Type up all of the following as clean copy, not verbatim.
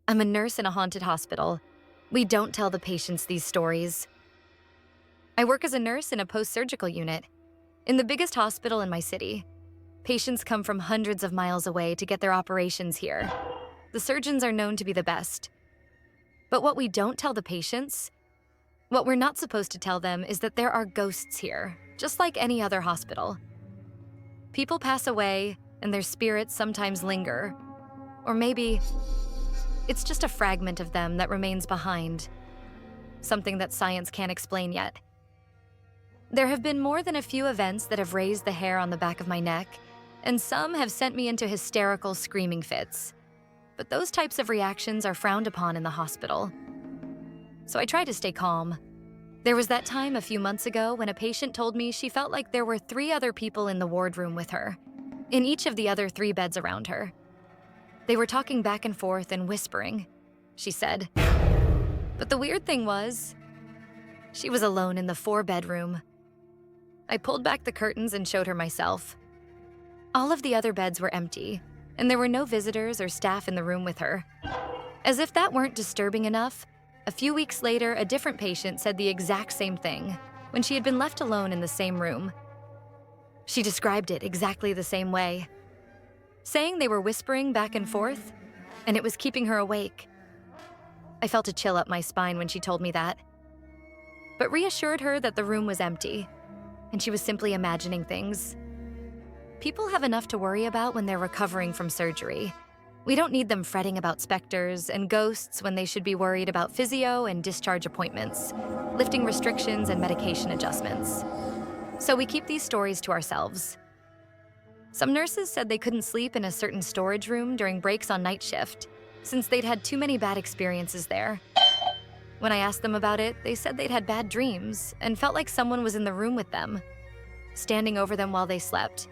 I'm a nurse in a haunted hospital. We don't tell the patients these stories. I work as a nurse in a post-surgical unit in the biggest hospital in my city. Patients come from hundreds of miles away to get their operations here. The surgeons are known to be the best. But what we don't tell the patients, what we're not supposed to tell them, is that there are ghosts here, just like any other hospital. People pass away, and their spirits sometimes linger. Or maybe it's just a fragment of them that remains behind, something that science can't explain yet. There have been more than a few events that have raised the hair on the back of my neck, and some have sent me into hysterical screaming fits. But those types of reactions are frowned upon in the hospital. So I try to stay calm. There was that time a few months ago when a patient told me she felt like there were 3 other people in the wardroom with her, in each of the other 3 beds around her. They were talking back and forth and whispering, she said. But the weird thing was, she was alone in the 4-bedroom. I pulled back the curtains and showed her myself. All of the other beds were empty, and there were no visitors or staff in the room with her. As if that weren't disturbing enough, a few weeks later, a different patient said the exact same thing when she had been left alone in the same room. She described it exactly the same way, saying they were whispering back and forth, and it was keeping her awake. I felt a chill up my spine when she told me that, but reassured her that the room was empty, and she was simply imagining things. People have enough to worry about when they're recovering from surgery. We don't need them fretting about specters and ghosts when they should be worried about physio and discharge appointments, lifting restrictions and medication adjustments. So we keep these stories to ourselves. Some nurses said they couldn't sleep in a certain storage room during breaks on night shift, since they'd had too many bad experiences there. When I asked them about it, they said they'd had bad dreams and felt like someone was in the room with them, standing over them while they slept.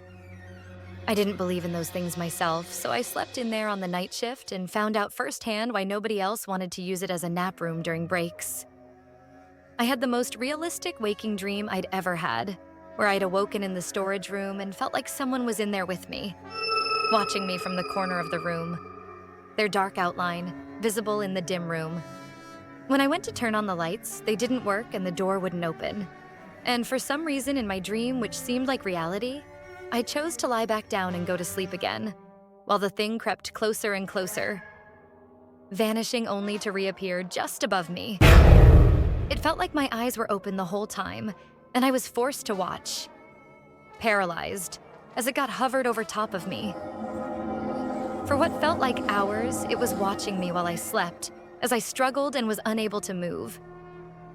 I didn't believe in those things myself, so I slept in there on the night shift and found out firsthand why nobody else wanted to use it as a nap room during breaks. I had the most realistic waking dream I'd ever had, where I'd awoken in the storage room and felt like someone was in there with me, watching me from the corner of the room, their dark outline visible in the dim room. When I went to turn on the lights, they didn't work and the door wouldn't open. And for some reason in my dream, which seemed like reality, I chose to lie back down and go to sleep again, while the thing crept closer and closer, vanishing only to reappear just above me. It felt like my eyes were open the whole time, and I was forced to watch, paralyzed, as it got hovered over top of me. For what felt like hours, it was watching me while I slept, as I struggled and was unable to move.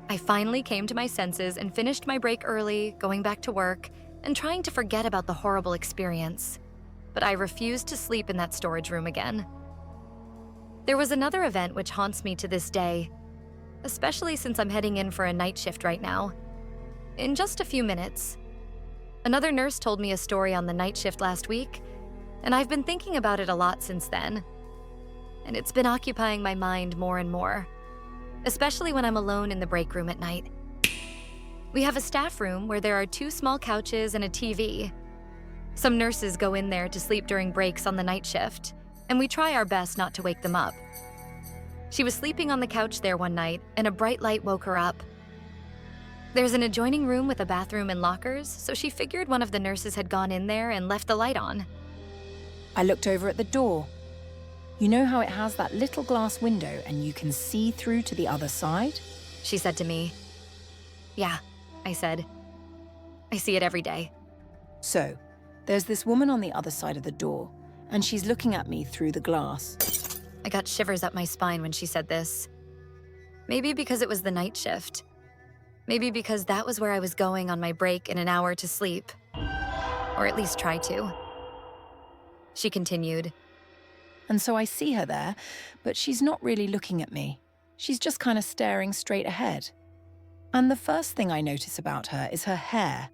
I finally came to my senses and finished my break early, going back to work, and trying to forget about the horrible experience. But I refused to sleep in that storage room again. There was another event which haunts me to this day, especially since I'm heading in for a night shift right now. In just a few minutes, another nurse told me a story on the night shift last week, and I've been thinking about it a lot since then. And it's been occupying my mind more and more, especially when I'm alone in the break room at night. We have a staff room where there are 2 small couches and a TV. Some nurses go in there to sleep during breaks on the night shift, and we try our best not to wake them up. She was sleeping on the couch there one night, and a bright light woke her up. There's an adjoining room with a bathroom and lockers, so she figured one of the nurses had gone in there and left the light on. I looked over at the door. You know how it has that little glass window and you can see through to the other side? She said to me. Yeah, I said. I see it every day. So, there's this woman on the other side of the door, and she's looking at me through the glass. I got shivers up my spine when she said this. Maybe because it was the night shift. Maybe because that was where I was going on my break in an hour to sleep. Or at least try to. She continued. And so I see her there, but she's not really looking at me. She's just kind of staring straight ahead. And the first thing I notice about her is her hair.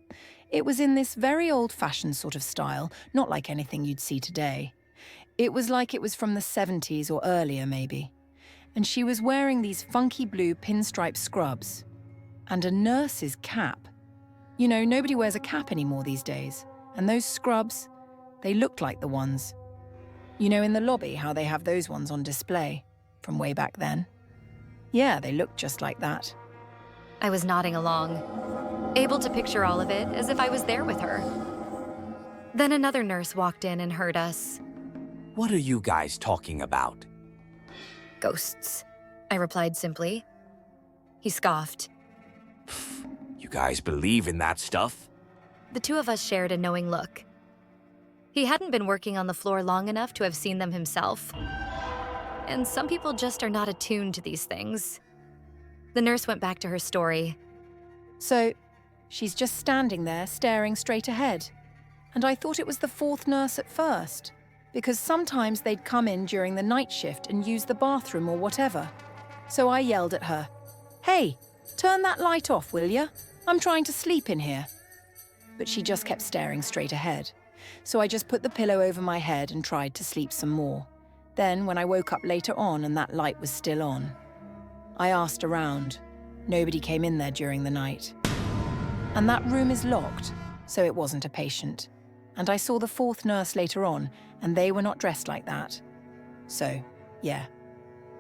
It was in this very old-fashioned sort of style, not like anything you'd see today. It was like it was from the 70s or earlier, maybe. And she was wearing these funky blue pinstripe scrubs. And a nurse's cap. You know, nobody wears a cap anymore these days. And those scrubs, they looked like the ones. You know, in the lobby, how they have those ones on display. from way back then. Yeah, they looked just like that. I was nodding along, able to picture all of it as if I was there with her. Then another nurse walked in and heard us. What are you guys talking about? Ghosts, I replied simply. He scoffed. You guys believe in that stuff? The two of us shared a knowing look. He hadn't been working on the floor long enough to have seen them himself. And some people just are not attuned to these things. The nurse went back to her story. So, she's just standing there, staring straight ahead. And I thought it was the fourth nurse at first, because sometimes they'd come in during the night shift and use the bathroom or whatever. So I yelled at her, "Hey, turn that light off, will ya? I'm trying to sleep in here." But she just kept staring straight ahead. So I just put the pillow over my head and tried to sleep some more. Then, when I woke up later on and that light was still on, I asked around. Nobody came in there during the night. And that room is locked, so it wasn't a patient. And I saw the fourth nurse later on, and they were not dressed like that. So, yeah.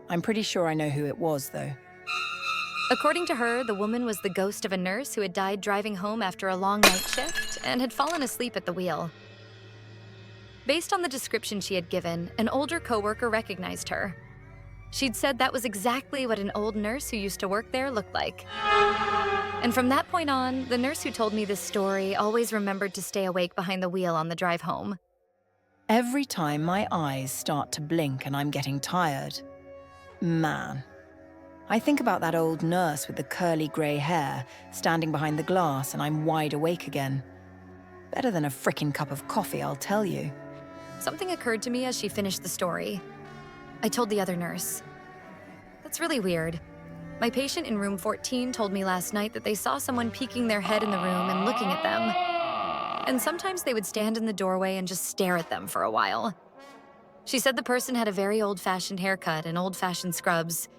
I'm pretty sure I know who it was, though. According to her, the woman was the ghost of a nurse who had died driving home after a long night shift and had fallen asleep at the wheel. Based on the description she had given, an older coworker recognized her. She'd said that was exactly what an old nurse who used to work there looked like. And from that point on, the nurse who told me this story always remembered to stay awake behind the wheel on the drive home. Every time my eyes start to blink and I'm getting tired, man, I think about that old nurse with the curly grey hair standing behind the glass and I'm wide awake again. Better than a frickin' cup of coffee, I'll tell you. Something occurred to me as she finished the story. I told the other nurse. That's really weird. My patient in room 14 told me last night that they saw someone peeking their head in the room and looking at them. And sometimes they would stand in the doorway and just stare at them for a while. She said the person had a very old-fashioned haircut and old-fashioned scrubs.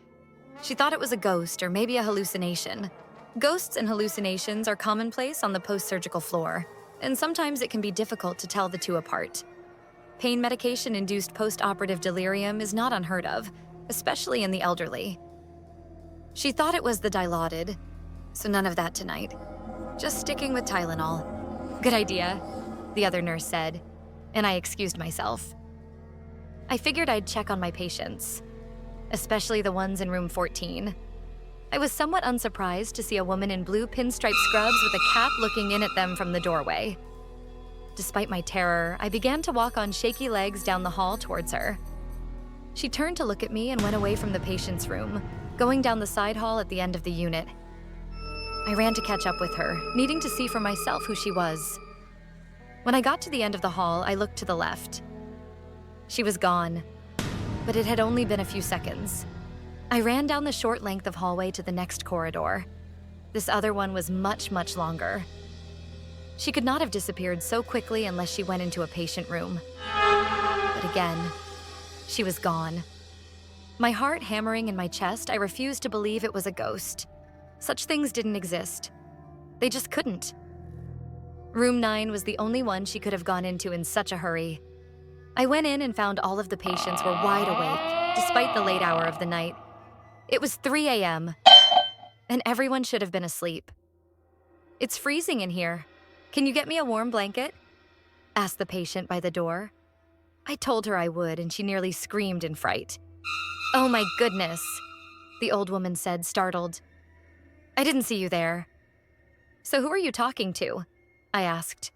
She thought it was a ghost or maybe a hallucination. Ghosts and hallucinations are commonplace on the post-surgical floor, and sometimes it can be difficult to tell the two apart. Pain medication-induced post-operative delirium is not unheard of, especially in the elderly. She thought it was the Dilaudid, so none of that tonight. Just sticking with Tylenol. Good idea, the other nurse said, and I excused myself. I figured I'd check on my patients, especially the ones in room 14. I was somewhat unsurprised to see a woman in blue pinstripe scrubs with a cap looking in at them from the doorway. Despite my terror, I began to walk on shaky legs down the hall towards her. She turned to look at me and went away from the patient's room, going down the side hall at the end of the unit. I ran to catch up with her, needing to see for myself who she was. When I got to the end of the hall, I looked to the left. She was gone, but it had only been a few seconds. I ran down the short length of hallway to the next corridor. This other one was much, much longer. She could not have disappeared so quickly unless she went into a patient room. But again, she was gone. My heart hammering in my chest, I refused to believe it was a ghost. Such things didn't exist. They just couldn't. Room 9 was the only one she could have gone into in such a hurry. I went in and found all of the patients were wide awake, despite the late hour of the night. It was 3 a.m., and everyone should have been asleep. "It's freezing in here. Can you get me a warm blanket?" asked the patient by the door. I told her I would, and she nearly screamed in fright. "Oh my goodness," the old woman said, startled. "I didn't see you there." "So who are you talking to?" I asked.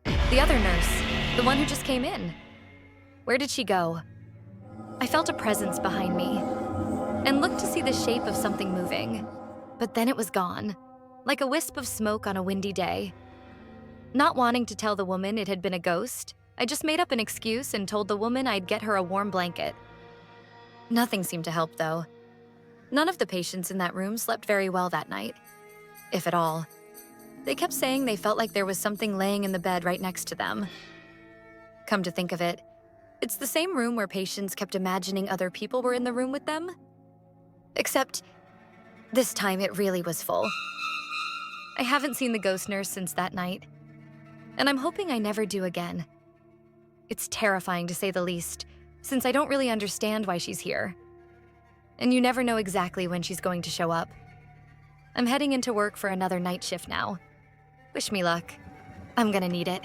"The other nurse, the one who just came in." "Where did she go?" I felt a presence behind me and looked to see the shape of something moving, but then it was gone, like a wisp of smoke on a windy day. Not wanting to tell the woman it had been a ghost, I just made up an excuse and told the woman I'd get her a warm blanket. Nothing seemed to help, though. None of the patients in that room slept very well that night, if at all. They kept saying they felt like there was something laying in the bed right next to them. Come to think of it, it's the same room where patients kept imagining other people were in the room with them. Except, this time it really was full. I haven't seen the ghost nurse since that night, and I'm hoping I never do again. It's terrifying to say the least, since I don't really understand why she's here. and you never know exactly when she's going to show up. I'm heading into work for another night shift now. Wish me luck. I'm gonna need it.